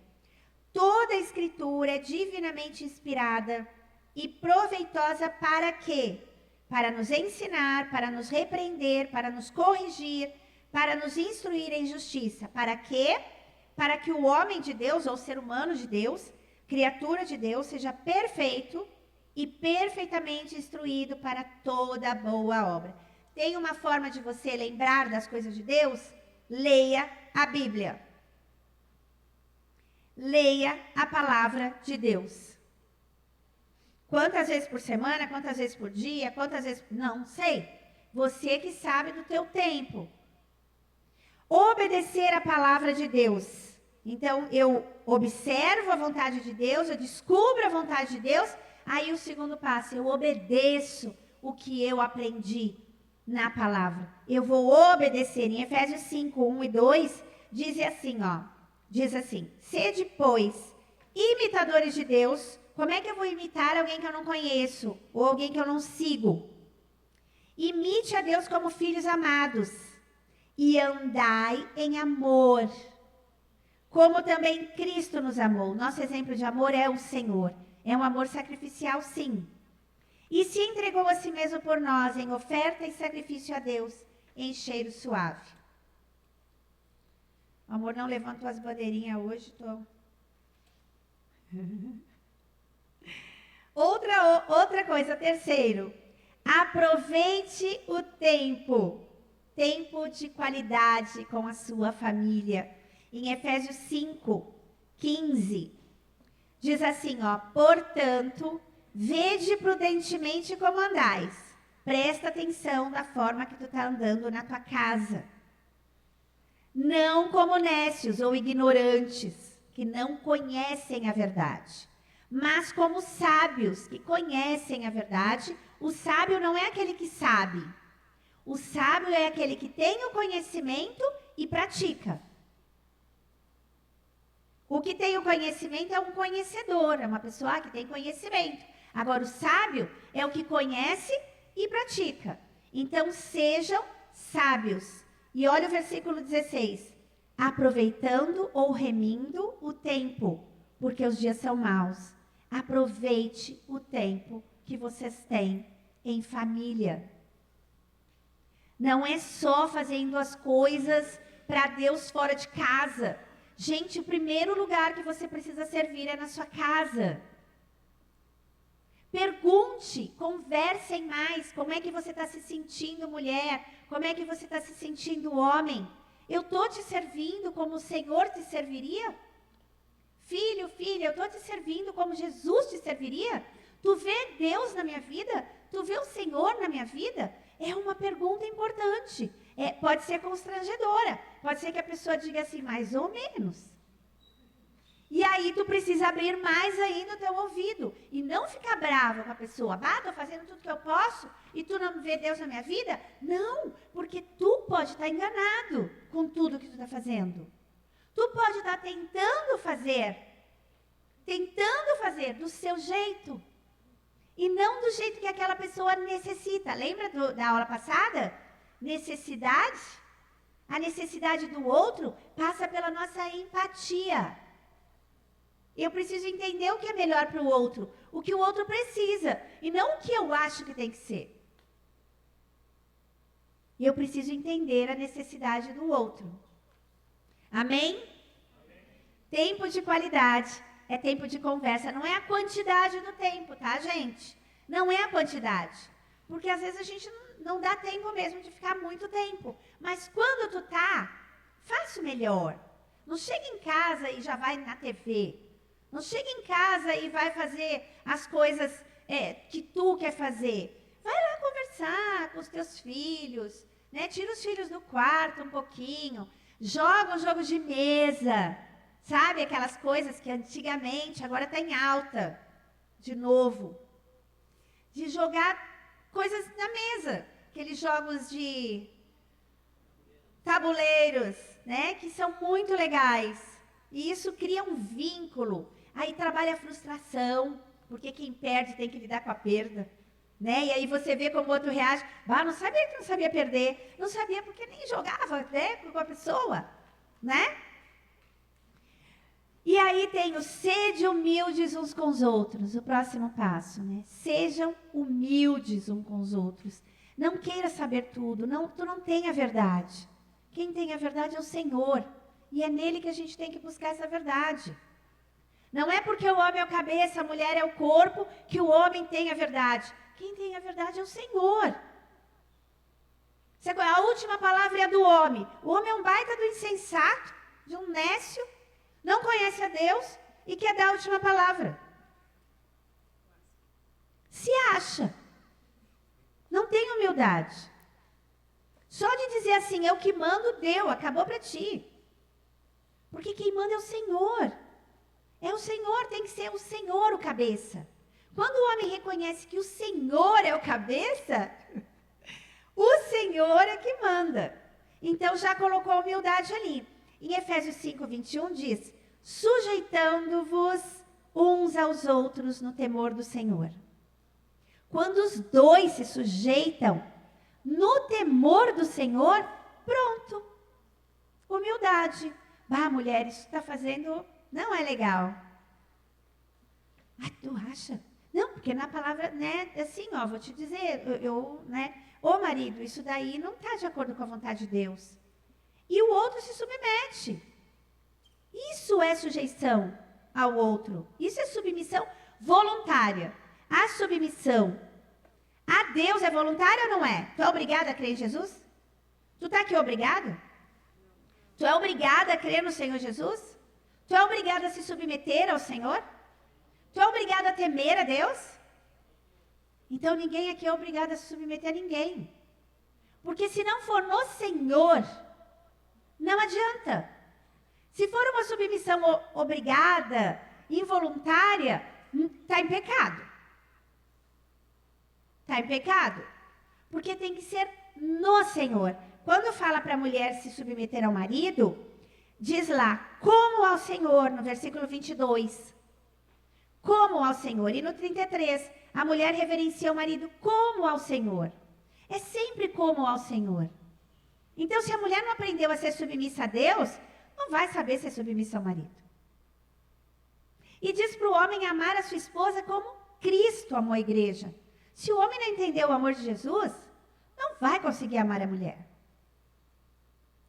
Toda a Escritura é divinamente inspirada e proveitosa para quê? Para nos ensinar, para nos repreender, para nos corrigir, para nos instruir em justiça. Para quê? Para que o homem de Deus, ou ser humano de Deus, criatura de Deus, seja perfeito e perfeitamente instruído para toda boa obra. Tem uma forma de você lembrar das coisas de Deus? Leia a Bíblia. Leia a palavra de Deus. Quantas vezes por semana, quantas vezes por dia, quantas vezes... Não sei. Você que sabe do teu tempo. Obedecer a palavra de Deus. Então, eu observo a vontade de Deus, eu descubro a vontade de Deus, aí o segundo passo, eu obedeço o que eu aprendi na palavra. Eu vou obedecer. Em Efésios 5, 1 e 2, diz assim, sede, pois, imitadores de Deus, Como é que eu vou imitar alguém que eu não conheço? Ou alguém que eu não sigo? Imite a Deus como filhos amados. E andai em amor. Como também Cristo nos amou. Nosso exemplo de amor é o Senhor. É um amor sacrificial, sim. E se entregou a si mesmo por nós em oferta e sacrifício a Deus em cheiro suave. O amor não levantou as bandeirinhas hoje, tô... Outra coisa, terceiro. Aproveite o tempo. Tempo de qualidade com a sua família. Em Efésios 5, 15, diz assim, ó, portanto, vede prudentemente como andais. Presta atenção da forma que tu está andando na tua casa. Não como nécios ou ignorantes, que não conhecem a verdade, mas como sábios, que conhecem a verdade. O sábio não é aquele que sabe. O sábio é aquele que tem o conhecimento e pratica. O que tem o conhecimento é um conhecedor, é uma pessoa que tem conhecimento. Agora, o sábio é o que conhece e pratica. Então, sejam sábios. E olha o versículo 16. Aproveitando ou remindo o tempo, porque os dias são maus. Aproveite o tempo que vocês têm em família. Não é só fazendo as coisas para Deus fora de casa. Gente, o primeiro lugar que você precisa servir é na sua casa. Pergunte, conversem mais. Como é que você está se sentindo, mulher? Como é que você está se sentindo, homem? Eu estou te servindo como o Senhor te serviria? Filho, filha, eu estou te servindo como Jesus te serviria? Tu vê Deus na minha vida? Tu vê o Senhor na minha vida? É uma pergunta importante. Pode ser constrangedora. Pode ser que a pessoa diga assim, mais ou menos. E aí tu precisa abrir mais ainda o teu ouvido. E não ficar brava com a pessoa. Estou fazendo tudo que eu posso e tu não vê Deus na minha vida? Não, porque tu pode estar enganado com tudo que tu está fazendo. Tu pode estar tentando fazer do seu jeito. E não do jeito que aquela pessoa necessita. Lembra da aula passada? Necessidade? A necessidade do outro passa pela nossa empatia. Eu preciso entender o que é melhor para o outro. O que o outro precisa. E não o que eu acho que tem que ser. E eu preciso entender a necessidade do outro. Amém? Amém? Tempo de qualidade. É tempo de conversa, não é a quantidade do tempo, tá, gente? Não é a quantidade. Porque às vezes a gente não dá tempo mesmo de ficar muito tempo. Mas quando tu tá, faça o melhor. Não chega em casa e já vai na TV. Não chega em casa e vai fazer as coisas que tu quer fazer. Vai lá conversar com os teus filhos, né? Tira os filhos do quarto um pouquinho. Joga um jogo de mesa. Sabe, aquelas coisas que antigamente, agora está em alta, de novo. De jogar coisas na mesa. Aqueles jogos de tabuleiros, né? Que são muito legais. E isso cria um vínculo. Aí trabalha a frustração, porque quem perde tem que lidar com a perda. Né? E aí você vê como o outro reage. Não sabia que não sabia perder. Não sabia porque nem jogava, né, com a pessoa. Né? E aí tem o sede humildes uns com os outros, o próximo passo, né? Sejam humildes uns com os outros. Não queira saber tudo, tu não tem a verdade. Quem tem a verdade é o Senhor. E é nele que a gente tem que buscar essa verdade. Não é porque o homem é o cabeça, a mulher é o corpo, que o homem tem a verdade. Quem tem a verdade é o Senhor. A última palavra é do homem. O homem é um baita do insensato, de um nécio, não conhece a Deus e quer dar a última palavra. Se acha. Não tem humildade. Só de dizer assim, eu que mando, deu, acabou para ti. Porque quem manda é o Senhor. É o Senhor, tem que ser o Senhor o cabeça. Quando o homem reconhece que o Senhor é o cabeça, o Senhor é que manda. Então já colocou a humildade ali. Em Efésios 5, 21 diz, sujeitando-vos uns aos outros no temor do Senhor. Quando os dois se sujeitam no temor do Senhor, pronto. Humildade. Ah, mulher, isso que está fazendo não é legal. Ah, tu acha? Não, porque na palavra, né, assim, ó, vou te dizer, né, ô marido, isso daí não está de acordo com a vontade de Deus. E o outro se submete. Isso é sujeição ao outro. Isso é submissão voluntária. A submissão a Deus é voluntária ou não é? Tu é obrigada a crer em Jesus? Tu está aqui obrigado? Tu é obrigada a crer no Senhor Jesus? Tu é obrigada a se submeter ao Senhor? Tu é obrigada a temer a Deus? Então ninguém aqui é obrigado a se submeter a ninguém. Porque se não for no Senhor, não adianta. Se for uma submissão obrigada, involuntária, está em pecado. Está em pecado. Porque tem que ser no Senhor. Quando fala para a mulher se submeter ao marido, diz lá, como ao Senhor, no versículo 22. Como ao Senhor. E no 33, a mulher reverencia o marido como ao Senhor. É sempre como ao Senhor. Então, se a mulher não aprendeu a ser submissa a Deus, não vai saber ser submissa ao marido. E diz para o homem amar a sua esposa como Cristo amou a igreja. Se o homem não entendeu o amor de Jesus, não vai conseguir amar a mulher.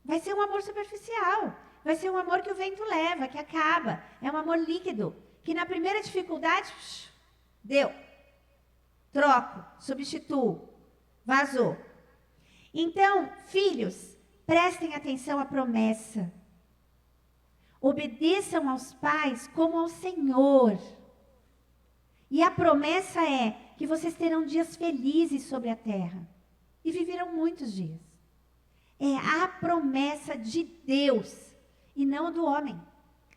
Vai ser um amor superficial. Vai ser um amor que o vento leva, que acaba. É um amor líquido. Que na primeira dificuldade, deu. Troco, substituo, vazou. Então, filhos, prestem atenção à promessa. Obedeçam aos pais como ao Senhor. E a promessa é que vocês terão dias felizes sobre a terra. E viverão muitos dias. É a promessa de Deus e não do homem.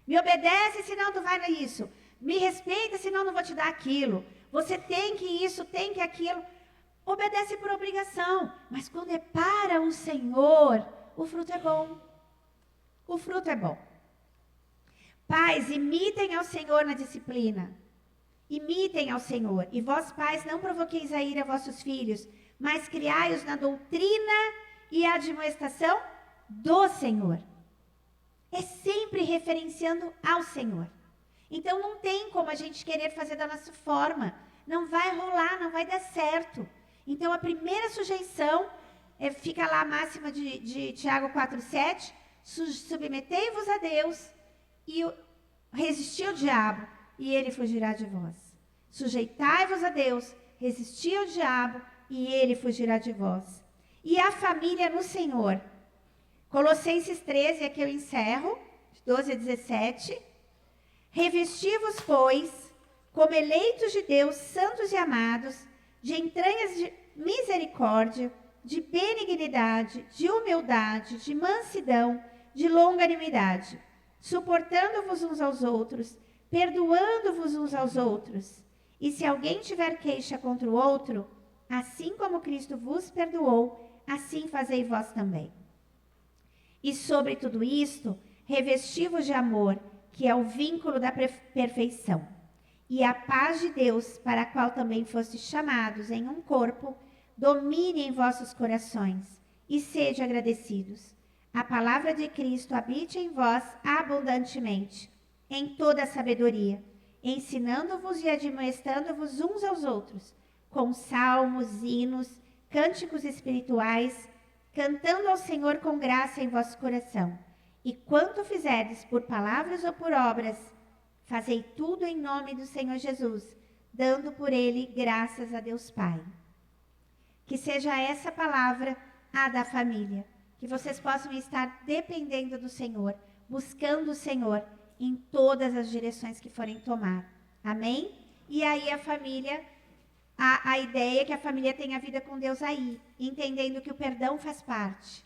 Me obedece, senão tu vai nisso. Me respeita, senão não vou te dar aquilo. Você tem que isso, tem que aquilo. Obedece por obrigação. Mas quando é para o Senhor, o fruto é bom. O fruto é bom. Pais, imitem ao Senhor na disciplina. Imitem ao Senhor. E vós, pais, não provoqueis a ira a vossos filhos, mas criai-os na doutrina e admoestação do Senhor. É sempre referenciando ao Senhor. Então não tem como a gente querer fazer da nossa forma. Não vai rolar, não vai dar certo. Então a primeira sujeição, fica lá a máxima de Tiago 4,7, submetei-vos a Deus e resisti ao diabo, e ele fugirá de vós. Sujeitai-vos a Deus, resisti ao diabo, e ele fugirá de vós. E a família no Senhor. Colossenses 13, aqui eu encerro, 12 a 17. Revesti-vos, pois, como eleitos de Deus, santos e amados, de entranhas de misericórdia, de benignidade, de humildade, de mansidão, de longanimidade, suportando-vos uns aos outros, perdoando-vos uns aos outros. E se alguém tiver queixa contra o outro, assim como Cristo vos perdoou, assim fazei vós também. E sobre tudo isto, revesti-vos de amor, que é o vínculo da perfeição. E a paz de Deus, para a qual também fostes chamados em um corpo, domine em vossos corações, e sede agradecidos. A palavra de Cristo habite em vós abundantemente, em toda a sabedoria, ensinando-vos e admoestando-vos uns aos outros, com salmos, hinos, cânticos espirituais, cantando ao Senhor com graça em vosso coração. E quanto fizerdes por palavras ou por obras, fazei tudo em nome do Senhor Jesus, dando por ele graças a Deus Pai. Que seja essa palavra a da família, que vocês possam estar dependendo do Senhor, buscando o Senhor em todas as direções que forem tomar. Amém? E aí a família, a ideia é que a família tenha vida com Deus aí, entendendo que o perdão faz parte,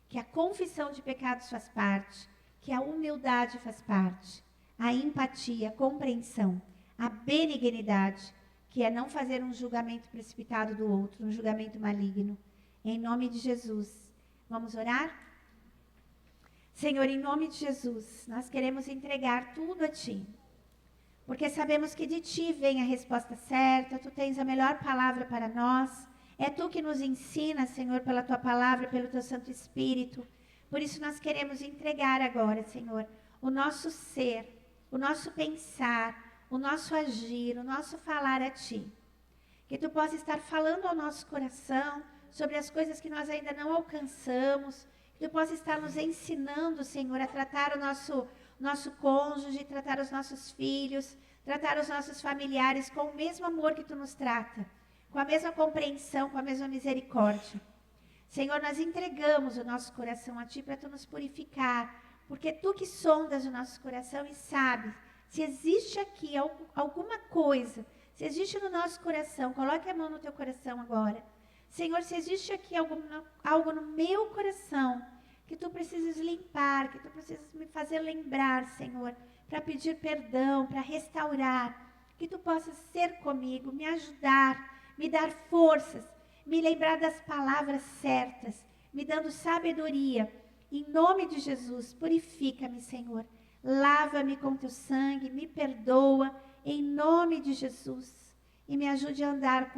que a confissão de pecados faz parte, que a humildade faz parte, a empatia, a compreensão, a benignidade, que é não fazer um julgamento precipitado do outro, um julgamento maligno. Em nome de Jesus. Vamos orar? Senhor, em nome de Jesus, nós queremos entregar tudo a Ti. porque sabemos que de Ti vem a resposta certa, Tu tens a melhor palavra para nós. É Tu que nos ensina, Senhor, pela Tua palavra, pelo Teu Santo Espírito. Por isso nós queremos entregar agora, Senhor, o nosso ser, o nosso pensar, o nosso agir, o nosso falar a Ti. Que Tu possa estar falando ao nosso coração sobre as coisas que nós ainda não alcançamos. Que Tu possa estar nos ensinando, Senhor, a tratar o nosso cônjuge, tratar os nossos filhos, tratar os nossos familiares com o mesmo amor que Tu nos trata, com a mesma compreensão, com a mesma misericórdia. Senhor, nós entregamos o nosso coração a Ti para Tu nos purificar, porque Tu que sondas o nosso coração e sabes se existe aqui alguma coisa, se existe no nosso coração, coloque a mão no Teu coração agora. Senhor, se existe aqui algo no meu coração que Tu precisas limpar, que Tu precisas me fazer lembrar, Senhor, para pedir perdão, para restaurar, que Tu possas ser comigo, me ajudar, me dar forças, me lembrar das palavras certas, me dando sabedoria. Em nome de Jesus, purifica-me, Senhor. Lava-me com Teu sangue, me perdoa, em nome de Jesus. E me ajude a andar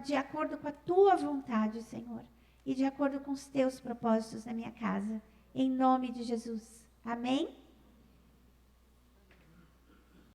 de acordo com a Tua vontade, Senhor. E de acordo com os Teus propósitos na minha casa. Em nome de Jesus. Amém?